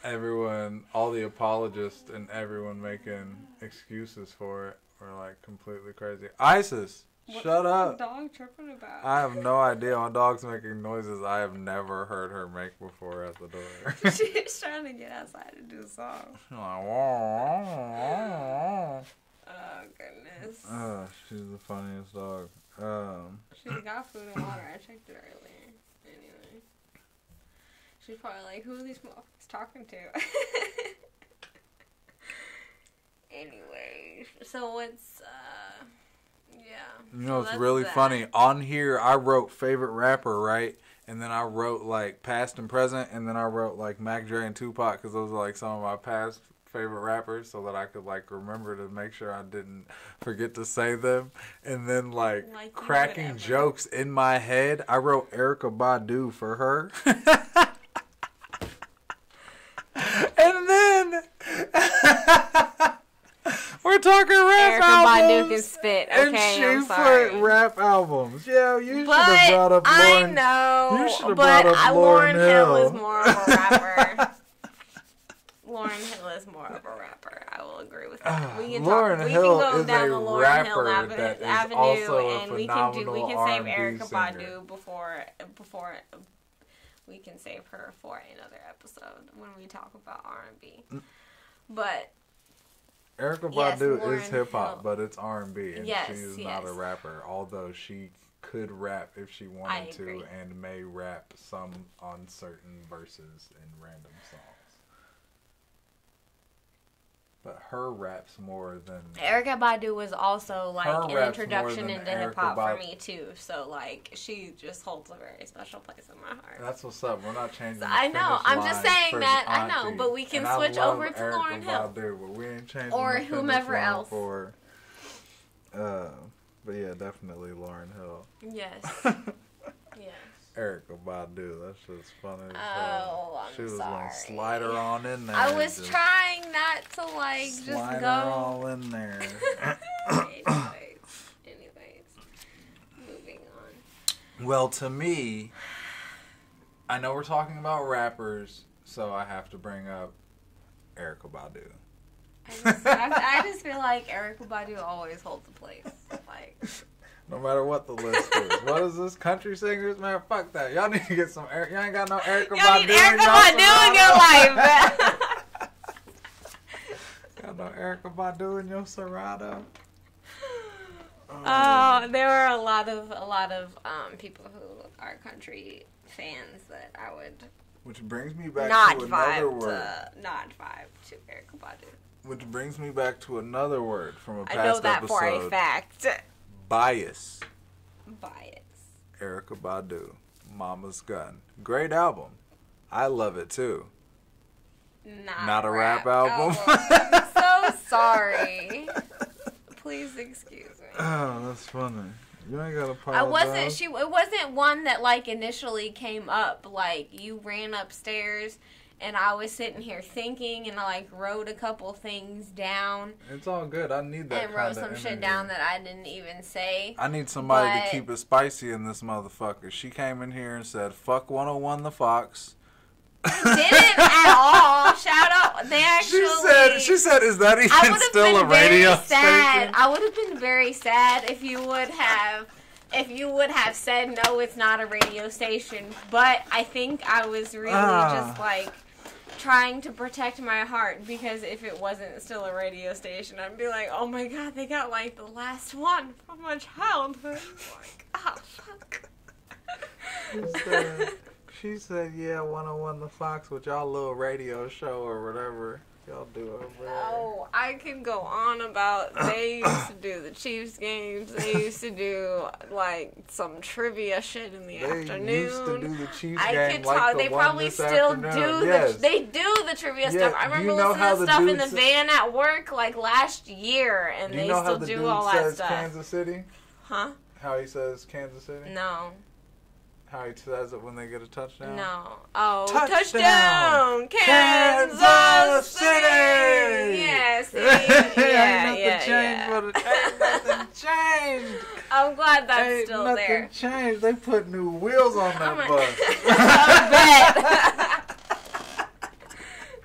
everyone, all the apologists and everyone making excuses for it were like completely crazy. ISIS, shut up. What's the dog tripping about? I have no idea. My dog's making noises I have never heard her make before at the door. She's trying to get outside to do a song. Oh, goodness. She's the funniest dog. She's got food and water. I checked it earlier. Anyway. She's probably like, who are these motherfuckers talking to? Anyway. So what's, yeah. You know, so it's really funny. On here, I wrote favorite rapper, right? And then I wrote, like, past and present. And then I wrote, like, Mac Dre and Tupac. Because those are, like, some of my past favorite rappers. So that I could, like, remember to make sure I didn't forget to say them. And then, like cracking jokes in my head. I wrote Erykah Badu for her. And then... We're talking rap albums. Erykah Badu can spit, okay? And she I'm sorry. put rap albums. Yeah, you should have brought up Lauren. I know, you should have brought up Lauryn Hill Hill is more of a rapper. Lauryn Hill is more of a rapper. I will agree with that. We can Lauryn talk. Hill we can go is down a the Lauryn Hill rapper that is avenue, also a and we can save phenomenal Erykah R&B Badu singer. before we can save her for another episode when we talk about R&B. But Erykah yes, Badu Lauryn is hip hop, Hill. but it's R&B, and Yes, she is yes. not a rapper. Although she could rap if she wanted to, agree. and may rap some on certain verses in random songs. But her raps more than Erykah Badu was also like Her an raps introduction more than into hip hop Erykah for me too. So like she just holds a very special place in my heart. That's what's up. We're not changing. So the I know. finish I'm just line saying for that. the I know, auntie. but we can And I switch love over to Erykah Lauryn Hill. Badu, but we ain't changing Or the finish whomever line else. For, but yeah, definitely Lauryn Hill. Yes. Yes. Erykah Badu, that's just funny. As Oh, hell. I'm She was sorry. gonna slide her on in there. I was just trying not to like just slide go. her all in there. Anyways, moving on. Well, to me, I know we're talking about rappers, so I have to bring up Erykah Badu. I just feel like Erykah Badu always holds a place. Like, No matter what the list is. What is this? Country singers? Man, fuck that. Y'all need to get some You ain't got no Erykah y'all Badu need in Erykah Badu in your life. Got no Erykah Badu in your Serato? Oh, there are a lot of people who are country fans that I would Which brings me back not to another vibe word. to Erykah Badu. Which brings me back to another word from a past I know that episode. for a fact. Bias. Bias. Erykah Badu. Mama's Gun. Great album. I love it too. Not a rap album. I'm so sorry. Please excuse me. Oh, that's funny. You ain't got to I apologize. wasn't. It wasn't one that like initially came up. Like you ran upstairs, and I was sitting here thinking, and I like wrote a couple things down. It's all good. I need that. And wrote kinda some shit energy. down that I didn't even say. I need somebody but- to keep it spicy in this motherfucker. She came in here and said, "Fuck 101 the Fox." Didn't at all. Shout out. They actually. She said, "Is that I even would have still a been very radio sad. station?" I would have been very sad if you would have said no, it's not a radio station. But I think I was really just like trying to protect my heart, because if it wasn't still a radio station, I'd be like, oh my god, they got like the last one from my childhood. Like, ah, fuck. She said, "Yeah, 101 the Fox with y'all little radio show or whatever y'all do over there." Oh, I could go on about they used to do the Chiefs games. They used to do like some trivia shit in the afternoon. They used to do the Chiefs I game could like talk. the They one probably this still afternoon. do. Yes. They do the trivia Yeah, stuff. I remember you know how listening the to stuff in dude the sa- van at work like last year, and Do you they know how still the do dude all that says stuff. Kansas City? Huh? How he says Kansas City? No. How he says it when they get a touchdown? No. Oh, Touchdown! Kansas City! Yes. Ain't nothing Yeah. changed, but ain't nothing changed. I'm glad that's Ain't still nothing there. changed. They put new wheels on that bus. I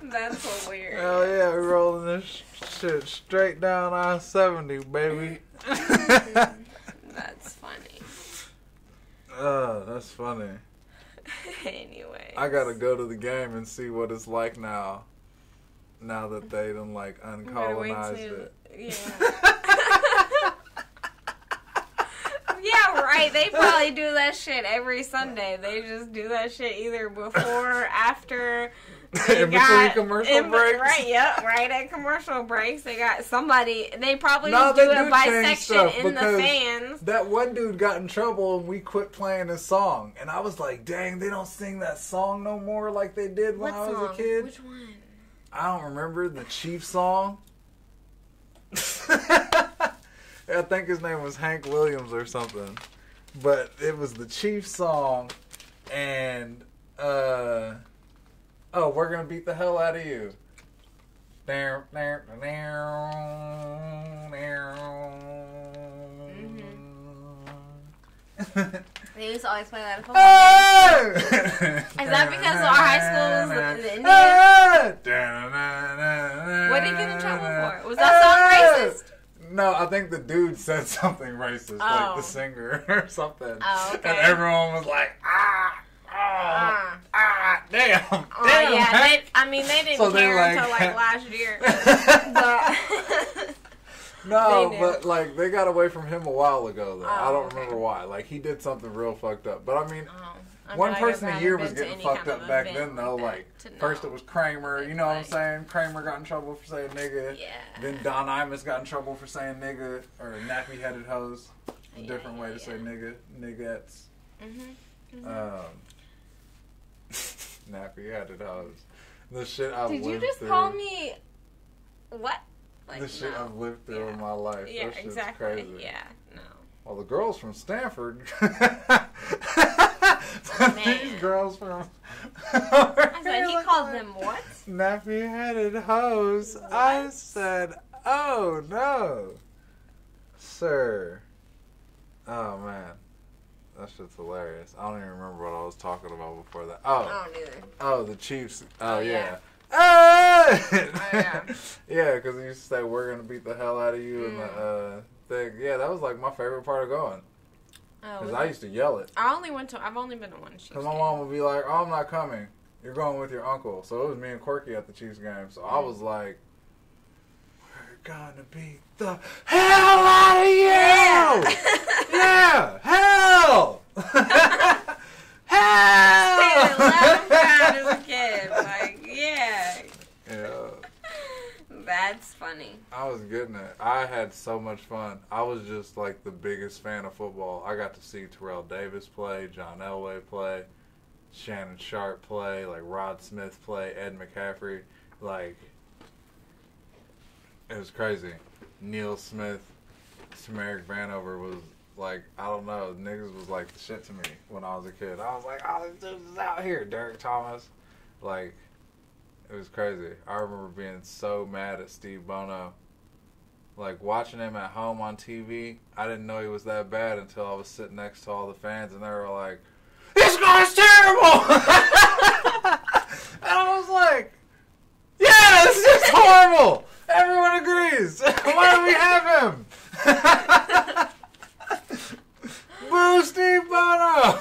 bet. Hell yeah, we rolling this shit straight down I-70, baby. That's funny. That's funny. Anyway. I gotta go to the game and see what it's like now. Now that they done like uncolonized it. Yeah. Yeah, right. They probably do that shit every Sunday. They just do that shit either before or after. In between commercial breaks? Right, yep, right at commercial breaks. They got somebody, they probably No, just do they it do by change section stuff in the because fans. That one dude got in trouble and we quit playing his song. And I was like, dang, they don't sing that song no more like they did when I was a kid. Which one? I don't remember. The Chief song. I think his name was Hank Williams or something. But it was the Chief song. And, oh, we're going to beat the hell out of you. They used to always play that at football games. Is that because our high school was in India? What did he get in trouble for? Was that song racist? No, I think the dude said something racist, like the singer or something. Oh, okay. And everyone was like, damn. Oh, Damn, yeah. Hank. They didn't care until like last year. No, but like they got away from him a while ago though. I don't remember okay. why. Like he did something real fucked up. But I mean, I one feel like person I've a year never was been to getting any fucked kind up of back event then though. Like to first know. it was Kramer, you know what I'm Like- saying? Kramer got in trouble for saying nigga. Yeah. Then Don Imus got in trouble for saying nigga or nappy headed hoes. A different way to say nigga, niggettes. Nappy headed hoes. The shit I've Did lived you just through. call me what? Like, The shit no. I've lived through in my life. Yeah, That shit's exactly. crazy. Yeah, no. Well, the girls from Stanford. Man. These girls from. I said he called them what? Nappy headed hoes. I said, oh no. Sir. Oh man. That shit's hilarious. I don't even remember what I was talking about before that. I don't either. Oh, the Chiefs. Oh, yeah. yeah. Yeah, yeah, because he used to say, we're going to beat the hell out of you and the thing. Yeah, that was like my favorite part of going. Because I used to yell it. I've only been to one Chiefs Because my mom would be like, oh, I'm not coming. You're going with your uncle. So it was me and Corky at the Chiefs game. So I was like, we're going to beat the hell out of you! Yeah, hell! Hell! as a kid. Like, yeah. Yeah. That's funny. I was getting it. I had so much fun. I was just like the biggest fan of football. I got to see Terrell Davis play, John Elway play, Shannon Sharp play, like Rod Smith play, Ed McCaffrey. Like, it was crazy. Neil Smith, Samaric Vanover was like, I don't know, niggas was like the shit to me when I was a kid. I was like, oh, this dude is out here. Derek Thomas. Like, it was crazy. I remember being so mad at Steve Bono. Like, watching him at home on TV, I didn't know he was that bad until I was sitting next to all the fans, and they were like, this guy's terrible! And I was like, yeah, this is horrible! Everyone agrees! Why do we have him? Boo, Steve Bono!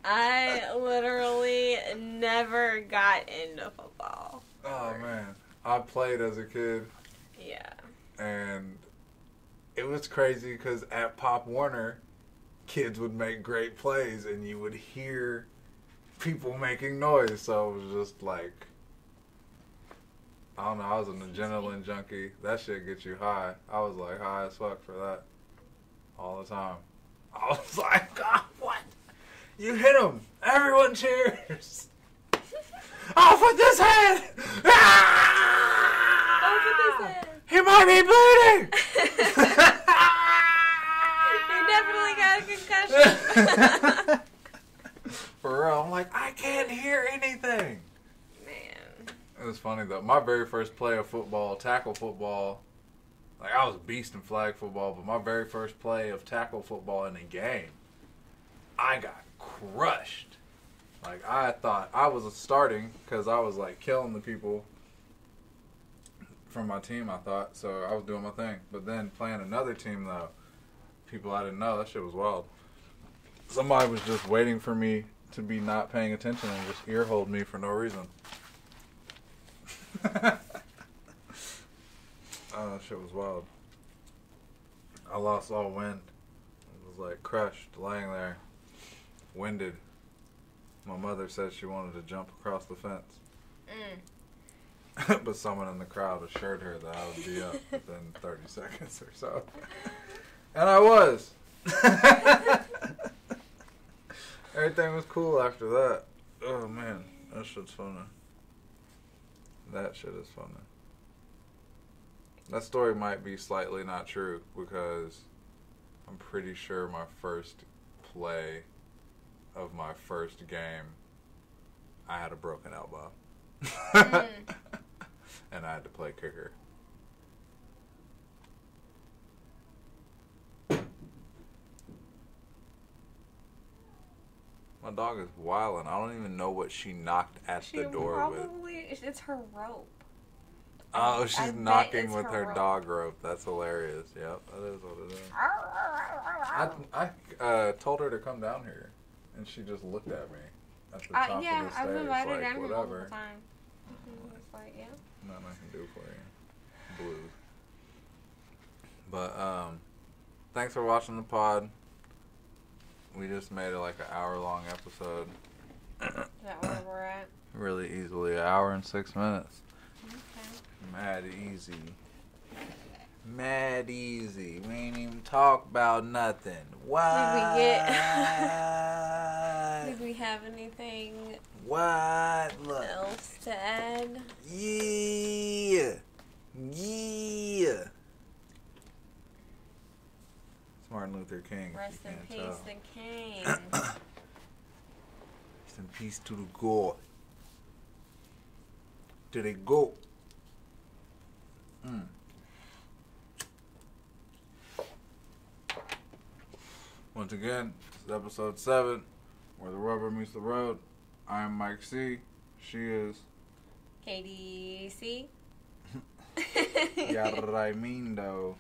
I literally never got into football. Oh, man. I played as a kid. Yeah. And it was crazy because at Pop Warner, kids would make great plays and you would hear people making noise. So it was just like, I don't know, I was an adrenaline junkie. That shit gets you high. I was like high as fuck for that all the time. I was like, God, what? You hit him. Everyone cheers. Off with his head. Ah! Off with his head. He might be bleeding. You definitely got a concussion. For real, I'm like, I can't hear anything. Man. It was funny though. My very first play of football, tackle football, like I was a beast in flag football, but my very first play of tackle football in a game, I got crushed. Like, I thought I was starting because I was, like, killing the people from my team, I thought. So I was doing my thing. But then playing another team, though, people I didn't know, that shit was wild. Somebody was just waiting for me to be not paying attention and just ear-hold me for no reason. Oh, that shit was wild. I lost all wind. I was, like, crushed, laying there, winded. My mother said she wanted to jump across the fence. But someone in the crowd assured her that I would be up within 30 seconds or so. And I was. Everything was cool after that. Oh, man. That shit's funny. That shit is funny. That story might be slightly not true because I'm pretty sure my first play of my first game, I had a broken elbow. And I had to play kicker. My dog is wildin'. I don't even know what she knocked at the door with. It's her rope. Oh, she's knocking with her dog rope. That's hilarious. Yep, that is what it is. I told her to come down here, and she just looked at me at the top of the stairs. I've invited her down here whatever. multiple times. It's like, yeah. Nothing I can do for you. Blues. But, thanks for watching the pod. We just made it like an hour-long episode. Is that where we're at? Really easily, 1 hour and 6 minutes. Okay. Mad easy. Mad easy. We ain't even talk about nothing. What? Did we have anything Look. else to add? Yeah. It's Martin Luther King. Rest in peace, the king. Rest in peace to the God. To the go. Once again, this is episode 7, where the rubber meets the road. I am Mike C. She is KDC. Raimundo.